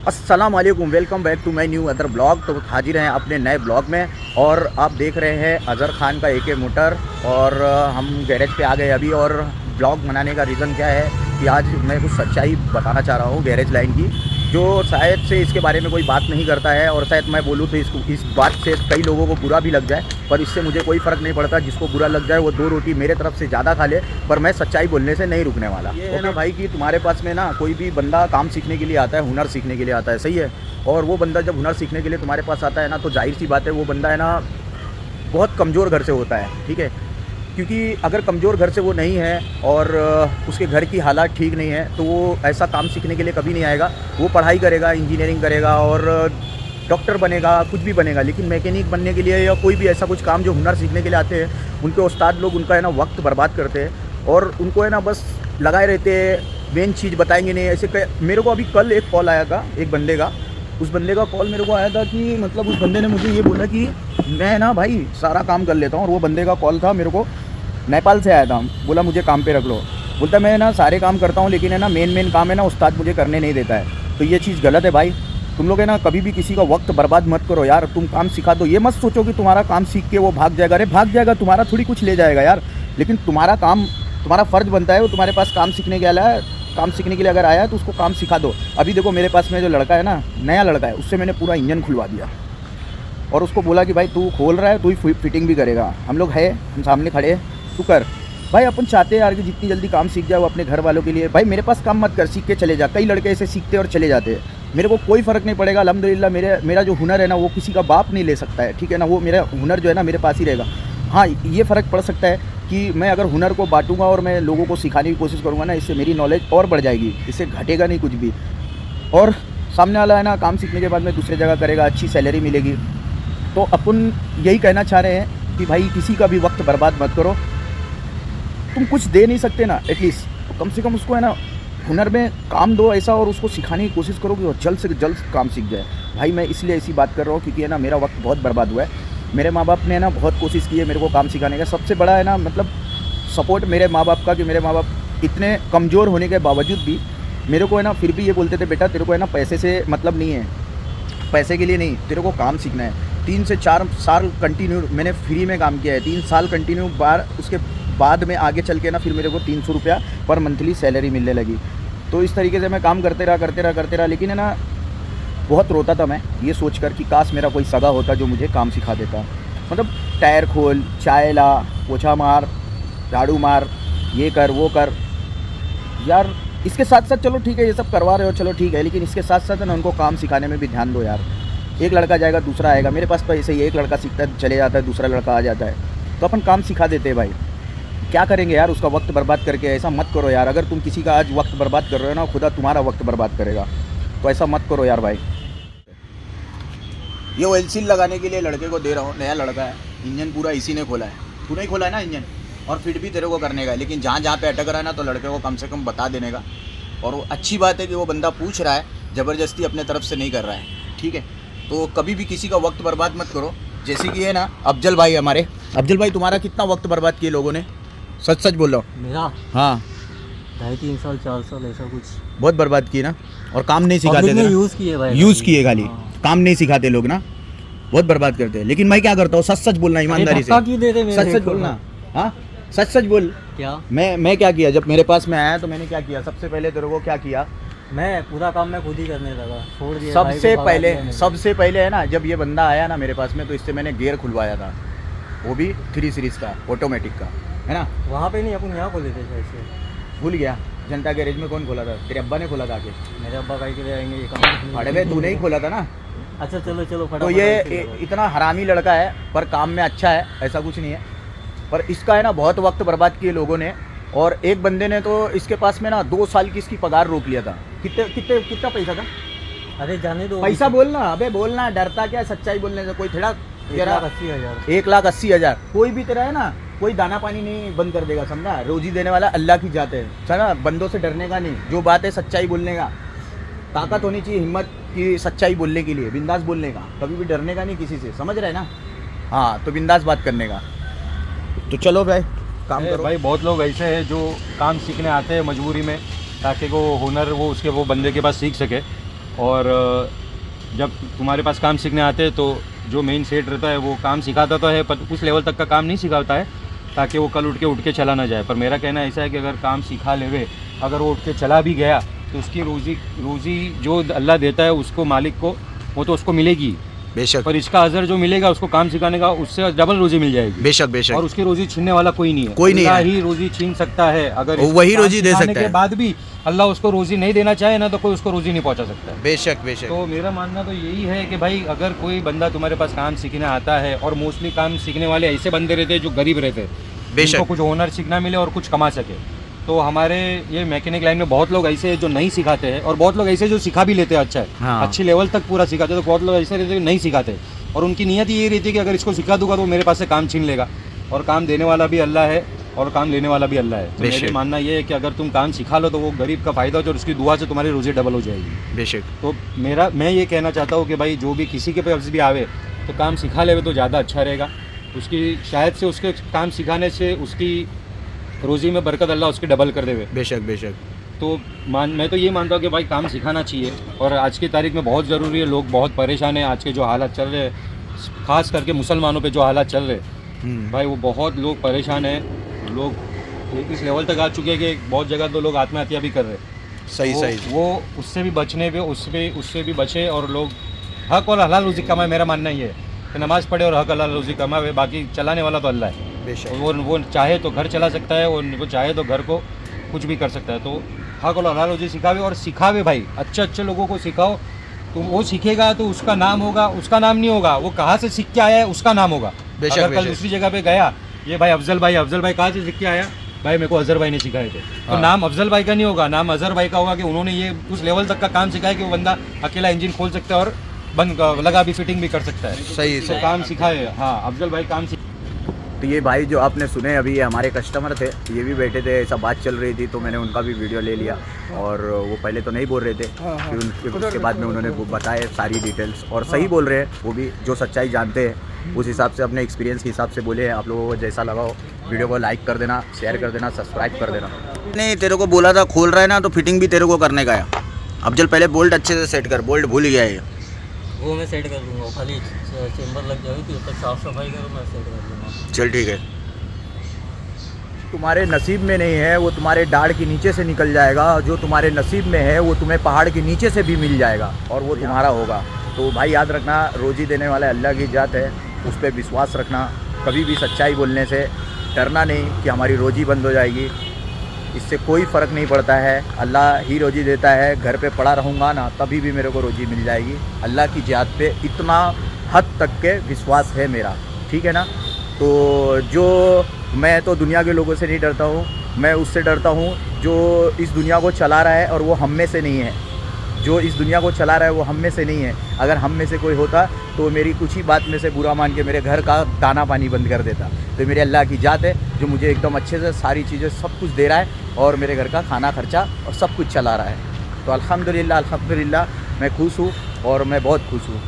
अस्सलाम वालेकुम, welcome back to my new other blog. तो हाजिर हैं अपने नए ब्लॉग में और आप देख रहे हैं अज़हर खान का एके मोटर। और हम गैरेज पे आ गए अभी। और ब्लॉग बनाने का रीज़न क्या है कि आज मैं कुछ सच्चाई बताना चाह रहा हूँ गैरेज लाइन की, जो शायद से इसके बारे में कोई बात नहीं करता है। और शायद मैं बोलूँ तो इस बात से कई लोगों को बुरा भी लग जाए, पर इससे मुझे कोई फ़र्क नहीं पड़ता। जिसको बुरा लग जाए वो 2 रोटी मेरे तरफ से ज़्यादा खा ले, पर मैं सच्चाई बोलने से नहीं रुकने वाला। ये है ना भाई कि तुम्हारे पास में ना कोई भी बंदा काम सीखने के लिए आता है, हुनर सीखने के लिए आता है, सही है। और वो बंदा जब हुनर सीखने के लिए तुम्हारे पास आता है ना, तो जाहिर सी बात है वो बंदा है ना बहुत कमज़ोर घर से होता है, ठीक है। क्योंकि अगर कमज़ोर घर से वो नहीं है और उसके घर की हालात ठीक नहीं है, तो वो ऐसा काम सीखने के लिए कभी नहीं आएगा। वो पढ़ाई करेगा, इंजीनियरिंग करेगा और डॉक्टर बनेगा, कुछ भी बनेगा, लेकिन मैकेनिक बनने के लिए या कोई भी ऐसा कुछ काम जो हुनर सीखने के लिए आते हैं, उनके उस्ताद लोग उनका है ना वक्त बर्बाद करते हैं और उनको है ना बस लगाए रहते हैं, मेन चीज़ बताएंगे नहीं। ऐसे मेरे को अभी कल एक कॉल आया था एक बंदे का। उस बंदे का कॉल मेरे को आया था कि मतलब उस बंदे ने मुझे ये बोला कि मैं ना भाई सारा काम कर लेता हूँ। और वो बंदे का कॉल था मेरे को, नेपाल से आया था। बोला मुझे काम पे रख लो। बोलता मैं ना सारे काम करता हूँ, लेकिन है ना मेन काम है ना उस्ताद मुझे करने नहीं देता है। तो ये चीज़ गलत है भाई। तुम लोग है ना कभी भी किसी का वक्त बर्बाद मत करो यार। तुम काम सिखा दो, ये मत सोचो कि तुम्हारा काम सीख के वो भाग जाएगा। अरे भाग जाएगा, तुम्हारा थोड़ी कुछ ले जाएगा यार। लेकिन तुम्हारा काम, तुम्हारा फ़र्ज़ बनता है, वो तुम्हारे पास काम सीखने के आया है, काम सीखने के लिए अगर आया है तो उसको काम सिखा दो। अभी देखो मेरे पास में जो लड़का है ना, नया लड़का है, उससे मैंने पूरा इंजन खुलवा दिया और उसको बोला कि भाई तू खोल रहा है, तू ही फिटिंग भी करेगा। हम लोग है, हम सामने खड़े हैं, तू कर भाई। अपन चाहते हैं यार कि जितनी जल्दी काम सीख जाए वो अपने घर वालों के लिए। भाई मेरे पास काम मत कर, सीख के चले जा। कई लड़के ऐसे सीखते और चले जाते हैं, मेरे को कोई फ़र्क नहीं पड़ेगा। अल्हम्दुलिल्लाह मेरा जो हुनर है ना वो किसी का बाप नहीं ले सकता है, ठीक है ना। वो मेरा हुनर जो है ना मेरे पास ही रहेगा। हाँ, ये फ़र्क पड़ सकता है कि मैं अगर हुनर को बांटूंगा और मैं लोगों को सिखाने की कोशिश करूँगा ना, इससे मेरी नॉलेज और बढ़ जाएगी, इससे घटेगा नहीं कुछ भी। और सामने वाला है ना काम सीखने के बाद में दूसरी जगह करेगा, अच्छी सैलरी मिलेगी। तो अपन यही कहना चाह रहे हैं कि भाई किसी का भी वक्त बर्बाद मत करो। तुम कुछ दे नहीं सकते ना, एटलीस्ट तो कम से कम उसको है ना हुनर में काम दो ऐसा, और उसको सिखाने की कोशिश करो कि वो जल्द से जल्द काम सीख जाए। भाई मैं इसलिए ऐसी बात कर रहा हूँ क्योंकि है ना मेरा वक्त बहुत बर्बाद हुआ है। मेरे माँ बाप ने ना बहुत कोशिश की है मेरे को काम सिखाने का। सबसे बड़ा है ना मतलब सपोर्ट मेरे माँ बाप का, कि मेरे माँ बाप इतने कमज़ोर होने के बावजूद भी मेरे को है ना फिर भी ये बोलते थे, बेटा तेरे को है ना पैसे से मतलब नहीं है, पैसे के लिए नहीं, तेरे को काम सीखना है। 3 से 4 साल कंटिन्यू मैंने फ्री में काम किया है, 3 साल कंटिन्यू बार। उसके बाद में आगे चल के ना फिर मेरे को 300 रुपया पर मंथली सैलरी मिलने लगी। तो इस तरीके से मैं काम करते रहा। लेकिन है ना बहुत रोता था मैं ये सोचकर कि काश मेरा कोई सगा होता जो मुझे काम सिखा देता। मतलब टायर खोल, चाय ला, पोछा मार, झाड़ू मार, ये कर वो कर यार। इसके साथ साथ चलो ठीक है ये सब करवा रहे हो, चलो ठीक है, लेकिन इसके साथ साथ ना उनको काम सिखाने में भी ध्यान दो यार। एक लड़का जाएगा दूसरा आएगा। मेरे पास तो ऐसे ही एक लड़का सीखता है चले जाता है, दूसरा लड़का आ जाता है, तो अपन काम सिखा देते हैं भाई। क्या करेंगे यार उसका वक्त बर्बाद करके? ऐसा मत करो यार। अगर तुम किसी का आज वक्त बर्बाद कर रहे हो ना, खुदा तुम्हारा वक्त बर्बाद करेगा। तो ऐसा मत करो यार भाई। ये ऑयल सील लगाने के लिए लड़के को दे रहा हूँ, नया लड़का है, इंजन पूरा इसी ने खोला है। तूने ही खोला है ना इंजन, और फिट भी तेरे को करने का है। लेकिन जहाँ जहाँ पे अटक रहा है ना, तो लड़के को कम से कम बता देने का। और वो अच्छी बात है कि वो बंदा पूछ रहा है, ज़बरदस्ती अपने तरफ से नहीं कर रहा है, ठीक है। तो कभी भी किसी का वक्त बर्बाद मत करो। जैसे कि है ना अफजल भाई हमारे, अफजल भाई तुम्हारा कितना वक्त बर्बाद किए लोगों ने? सच सच बोल रहा हूँ। मेरा हाँ 2.5-3 साल 4 साल ऐसा कुछ बहुत बर्बाद किए ना। और काम नहीं सिखाते पब्लिक थे ने ना? यूज़ किए भाई, यूज़ किए खाली, हाँ। काम नहीं सिखाते लोग ना, बहुत बर्बाद करते हैं। लेकिन मैं क्या करता हूँ, सच सच बोलना, ईमानदारी से। क्यों दे मेरे सच सच बोलना, हाँ सच सच बोल। क्या मैं क्या किया जब मेरे पास में आया, तो मैंने क्या किया सबसे पहले तेरे को क्या किया? मैं पूरा काम मैं खुद ही करने लगा, छोड़ दिया भाई सबसे को, भगा दिया मैंने। सबसे पहले है ना जब ये बंदा आया ना मेरे पास में, तो इससे मैंने गियर खुलवाया था, वो भी 3 सीरीज़ का ऑटोमेटिक का, है ना। वहाँ पे नहीं, अपन यहाँ खोले थे ऐसे। भूल गया जनता गैरेज में कौन खोला था? तेरे अब्बा ने खोला था आके। मेरे अब्बा भाई के लिए आएंगे ये काम। अरे भाई तूने ही खोला था ना। अच्छा चलो तो फटाफट ये ऐसे करो। इतना हरामी लड़का है, पर काम में अच्छा है, ऐसा कुछ नहीं है। पर इसका है ना बहुत वक्त बर्बाद किए लोगों ने। और एक बंदे ने तो इसके पास में ना 2 साल की इसकी पगार रोक लिया था। कितना पैसा था? अरे जाने दो, पैसा बोलना, अबे बोलना, डरता क्या? सच्चाई बोलने से कोई थोड़ा। 1,80,000। 1,80,000। कोई भी तेरा है ना, कोई दाना पानी नहीं बंद कर देगा, समझा। रोजी देने वाला अल्लाह की जात है, समझा। बंदों से डरने का नहीं, जो बात है सच्चाई बोलने का ताकत होनी चाहिए, हिम्मत की सच्चाई बोलने के लिए, बिंदास बोलने का, कभी भी डरने का नहीं किसी से, समझ रहे ना। हाँ तो बिंदास बात करने का। तो चलो भाई काम करो भाई। बहुत लोग ऐसे हैं जो काम सीखने आते हैं मजबूरी में, ताकि वो हुनर वो उसके वो बंदे के पास सीख सके, और जब तुम्हारे पास काम सीखने आते हैं तो जो मेन सेठ रहता है वो काम सिखाता तो है, पर उस लेवल तक का काम नहीं सिखाता है ताकि वो कल उठ के चला ना जाए। पर मेरा कहना ऐसा है कि अगर काम सिखा लेवे, अगर वो उठ के चला भी गया तो उसकी रोज़ी जो अल्लाह देता है उसको, मालिक को, वो तो उसको मिलेगी बेशक। पर इसका अजर जो मिलेगा उसको काम सिखाने का, उससे डबल रोज़ी मिल जाएगी। बेशक बेशक। और उसकी रोज़ी छीनने वाला कोई नहीं है, कोई नहीं है। ही रोज़ी छीन सकता है। अगर वही रोज़ी दे सकता के है। बाद भी अल्लाह उसको रोज़ी नहीं देना चाहे ना तो कोई उसको रोज़ी नहीं पहुंचा सकता है। बेशक बेशक। तो मेरा मानना तो यही है कि भाई अगर कोई बंदा तुम्हारे पास काम सीखने आता है, और मोस्टली काम सीखने वाले ऐसे बंदे रहते हैं जो गरीब रहते हैं, जिनको कुछ हुनर सीखना मिले और कुछ कमा सके। तो हमारे ये मैकेनिक लाइन में बहुत लोग ऐसे जो नहीं सिखाते हैं, और बहुत लोग ऐसे जो सिखा भी लेते हैं अच्छा है, हाँ। अच्छी लेवल तक पूरा सिखाते हैं। तो बहुत लोग ऐसे रहते हैं नहीं सिखाते, और उनकी नीयत ये रहती है कि अगर इसको सिखा दूंगा तो मेरे पास से काम छीन लेगा। और काम देने वाला भी अल्लाह है और काम लेने वाला भी अल्लाह है। तो मेरा मानना ये है कि अगर तुम काम सिखा लो तो वो गरीब का फ़ायदा हो और उसकी दुआ से तुम्हारी रोज़ी डबल हो जाएगी। बेशक। तो मैं ये कहना चाहता हूँ कि भाई जो भी किसी के पास भी आवे तो काम सिखा लेवे तो ज़्यादा अच्छा रहेगा। उसकी शायद से उसके काम सिखाने से उसकी रोज़ी में बरकत अल्लाह उसकी डबल कर देवे। बेशक बेशक। तो मैं तो ये मानता हूँ कि भाई काम सिखाना चाहिए, और आज की तारीख में बहुत ज़रूरी है। लोग बहुत परेशान हैं, आज के जो हालात चल रहे हैं, ख़ास करके मुसलमानों पे जो हालात चल रहे हैं भाई, वो बहुत लोग परेशान हैं। लोग इस लेवल तक आ चुके हैं कि बहुत जगह तो लोग आत्महत्या भी कर रहे हैं। सही सही। वो उससे भी बचने पे उससे भी बचे और लोग हक और हलाल रोज़ी कमाए। मेरा मानना ये है कि नमाज़ पढ़े और हक हलाल रोज़ी कमाए, बाकी चलाने वाला तो अल्लाह है। बेशक। वो चाहे तो घर चला सकता है, वो चाहे तो घर को कुछ भी कर सकता है। तो हक और हलाल रोज़ी सिखावे, और सिखावे भाई, अच्छे लोगों को सिखाओ। तो वो सीखेगा तो उसका नाम होगा, उसका नाम नहीं होगा, वो कहाँ से सीख के आया है उसका नाम होगा। अगर कल दूसरी जगह पे गया, ये भाई अफजल भाई कहाँ से सीख के आया, भाई मेरे को अजहर भाई ने सिखाए थे, तो नाम अफजल भाई का नहीं होगा, नाम अजहर भाई का होगा कि उन्होंने ये उस लेवल तक का काम सिखाया कि वो बंदा अकेला इंजन खोल सकता है और बंद लगा भी फिटिंग भी कर सकता है। सही तो काम सिखाए। हाँ, अफजल भाई काम तो ये भाई जो आपने सुने अभी, ये हमारे कस्टमर थे, ये भी बैठे थे, ऐसा बात चल रही थी तो मैंने उनका भी वीडियो ले लिया। और वो पहले तो नहीं बोल रहे थे, फिर उसके बाद में उन्होंने वो बताए सारी डिटेल्स, और सही बोल रहे हैं वो भी, जो सच्चाई जानते हैं उस हिसाब से, अपने एक्सपीरियंस के हिसाब से बोले हैं। आप लोगों को जैसा लगा हो वीडियो को लाइक कर देना, शेयर कर देना, सब्सक्राइब कर देना। नहीं, तेरे को बोला था खोल रहा है ना, तो फिटिंग भी तेरे को करने का है। अफजल पहले बोल्ट अच्छे से सेट कर, बोल्ट भूल गया है। वो मैं सेट कर दूँगा, खाली चेंबर लग जाएगी तो तक साफ़ सफाई करो, मैं सेट कर दूँगा। चल ठीक है। तुम्हारे नसीब में नहीं है वो तुम्हारे डाढ़ के नीचे से निकल जाएगा, जो तुम्हारे नसीब में है वो तुम्हें पहाड़ के नीचे से भी मिल जाएगा, और वो तुम्हारा होगा। तो भाई याद रखना, रोज़ी देने वाला अल्लाह की जात है, उस पर विश्वास रखना। कभी भी सच्चाई बोलने से डरना नहीं कि हमारी रोज़ी बंद हो जाएगी, इससे कोई फ़र्क नहीं पड़ता है। अल्लाह ही रोज़ी देता है। घर पे पड़ा रहूँगा ना तभी भी मेरे को रोज़ी मिल जाएगी। अल्लाह की जात पे इतना हद तक के विश्वास है मेरा, ठीक है ना। तो जो मैं तो दुनिया के लोगों से नहीं डरता हूँ, मैं उससे डरता हूँ जो इस दुनिया को चला रहा है, और वो हम में से नहीं है। जो इस दुनिया को चला रहा है वो हम में से नहीं है। अगर हम में से कोई होता तो मेरी कुछ ही बात में से बुरा मान के मेरे घर का दाना पानी बंद कर देता। तो मेरे अल्लाह की जात है जो मुझे एकदम अच्छे से सारी चीज़ें सब कुछ दे रहा है, और मेरे घर का खाना खर्चा और सब कुछ चला रहा है। तो अल्हम्दुलिल्लाह मैं खुश हूँ, और मैं बहुत खुश हूँ।